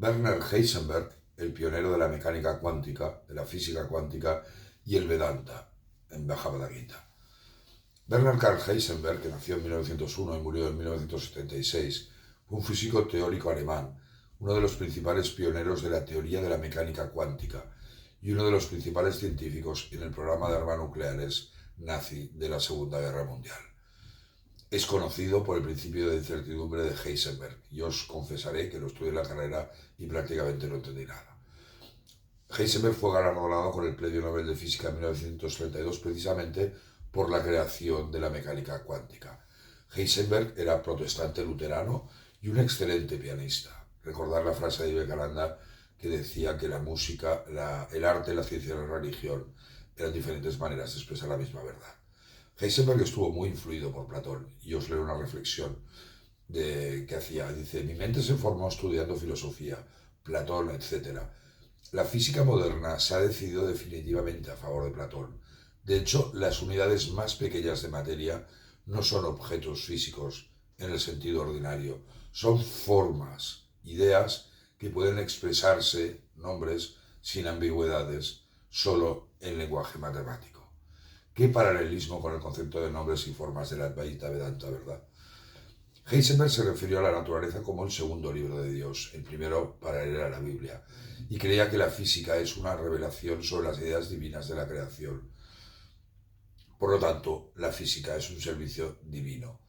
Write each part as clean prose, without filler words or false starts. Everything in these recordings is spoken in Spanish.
Werner Heisenberg, el pionero de la mecánica cuántica, de la física cuántica, y el Vedanta, en Bhagavad Gita. Werner Karl Heisenberg, que nació en 1901 y murió en 1976, fue un físico teórico alemán, uno de los principales pioneros de la teoría de la mecánica cuántica y uno de los principales científicos en el programa de armas nucleares nazi de la Segunda Guerra Mundial. Es conocido por el principio de incertidumbre de Heisenberg, y os confesaré que lo estudié en la carrera y prácticamente no entendí nada. Heisenberg fue galardonado con el Premio Nobel de Física en 1932 precisamente por la creación de la mecánica cuántica. Heisenberg era protestante luterano y un excelente pianista. Recordar la frase de Vivekananda que decía que la música, el arte, la ciencia y la religión eran diferentes maneras de expresar la misma verdad. Heisenberg estuvo muy influido por Platón, y os leo una reflexión que hacía. Dice: mi mente se formó estudiando filosofía, Platón, etc. La física moderna se ha decidido definitivamente a favor de Platón. De hecho, las unidades más pequeñas de materia no son objetos físicos en el sentido ordinario, son formas, ideas que pueden expresarse, nombres, sin ambigüedades, solo en lenguaje matemático. ¿Qué paralelismo con el concepto de nombres y formas del Advaita Vedanta, verdad? Heisenberg se refirió a la naturaleza como el segundo libro de Dios, el primero para él era la Biblia, y creía que la física es una revelación sobre las ideas divinas de la creación. Por lo tanto, la física es un servicio divino.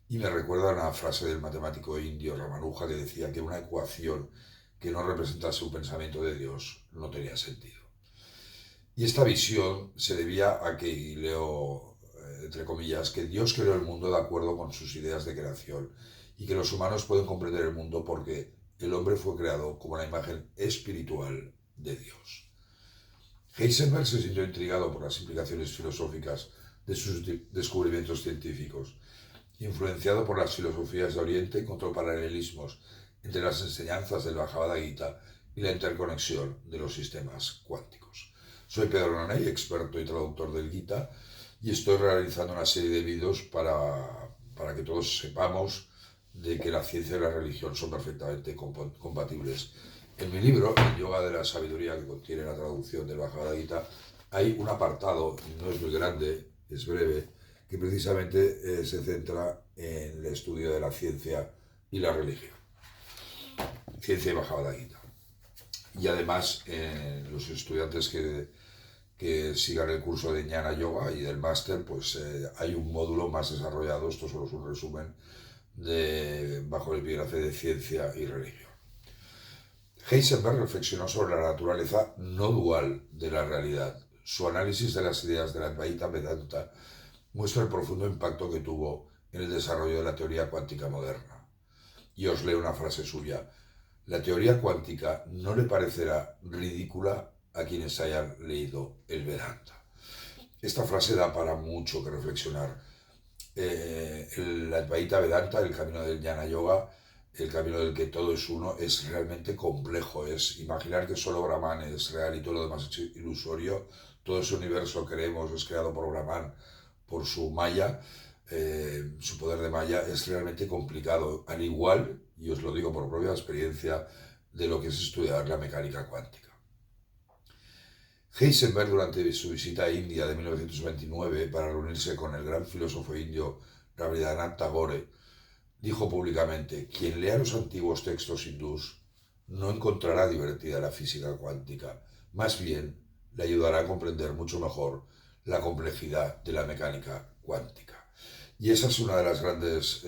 Y me recuerda una frase del matemático indio Ramanuja que decía que una ecuación que no representase un pensamiento de Dios no tenía sentido. Y esta visión se debía a que, y leo entre comillas, que Dios creó el mundo de acuerdo con sus ideas de creación y que los humanos pueden comprender el mundo porque el hombre fue creado como la imagen espiritual de Dios. Heisenberg se sintió intrigado por las implicaciones filosóficas de sus descubrimientos científicos. Influenciado por las filosofías de Oriente, encontró paralelismos entre las enseñanzas del Bhagavad Gita y la interconexión de los sistemas cuánticos. Soy Pedro Noney, experto y traductor del Gita, y estoy realizando una serie de vídeos para que todos sepamos de que la ciencia y la religión son perfectamente compatibles. En mi libro, El Yoga de la Sabiduría, que contiene la traducción del Bhagavad Gita, hay un apartado, no es muy grande, es breve, que precisamente se centra en el estudio de la ciencia y la religión. Ciencia y Bhagavad Gita. Y además, los estudiantes que sigan el curso de Jnana Yoga y del máster, pues hay un módulo más desarrollado. Esto solo es un resumen bajo el epígrafe de ciencia y religión. Heisenberg reflexionó sobre la naturaleza no dual de la realidad. Su análisis de las ideas del Advaita Vedanta muestra el profundo impacto que tuvo en el desarrollo de la teoría cuántica moderna. Y os leo una frase suya: la teoría cuántica no le parecerá ridícula a quienes hayan leído el Vedanta. Esta frase da para mucho que reflexionar. El Advaita Vedanta, el camino del Jnana Yoga, el camino del que todo es uno, es realmente complejo. Es imaginar que solo Brahman es real y todo lo demás es ilusorio. Todo ese universo, creemos, es creado por Brahman, por su Maya, su poder de Maya, es realmente complicado. Al igual, y os lo digo por propia experiencia, de lo que es estudiar la mecánica cuántica. Heisenberg, durante su visita a India de 1929 para reunirse con el gran filósofo indio Rabindranath Tagore, dijo públicamente: quien lea los antiguos textos hindús no encontrará divertida la física cuántica, más bien le ayudará a comprender mucho mejor la complejidad de la mecánica cuántica. Y esa es una de las grandes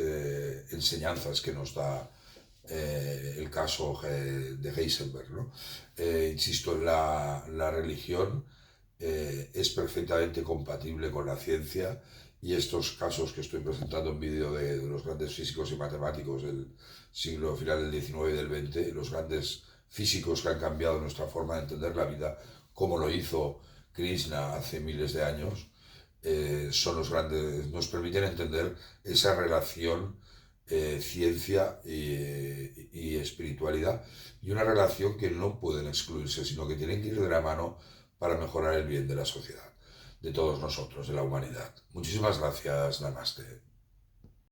enseñanzas que nos da el caso de Heisenberg, ¿no? Insisto, la religión es perfectamente compatible con la ciencia, y estos casos que estoy presentando en vídeo de los grandes físicos y matemáticos del siglo final del XIX y del XX, los grandes físicos que han cambiado nuestra forma de entender la vida, como lo hizo Krishna hace miles de años, son los grandes, nos permiten entender esa relación ciencia y espiritualidad, y una relación que no pueden excluirse, sino que tienen que ir de la mano para mejorar el bien de la sociedad, de todos nosotros, de la humanidad. Muchísimas gracias, Namaste.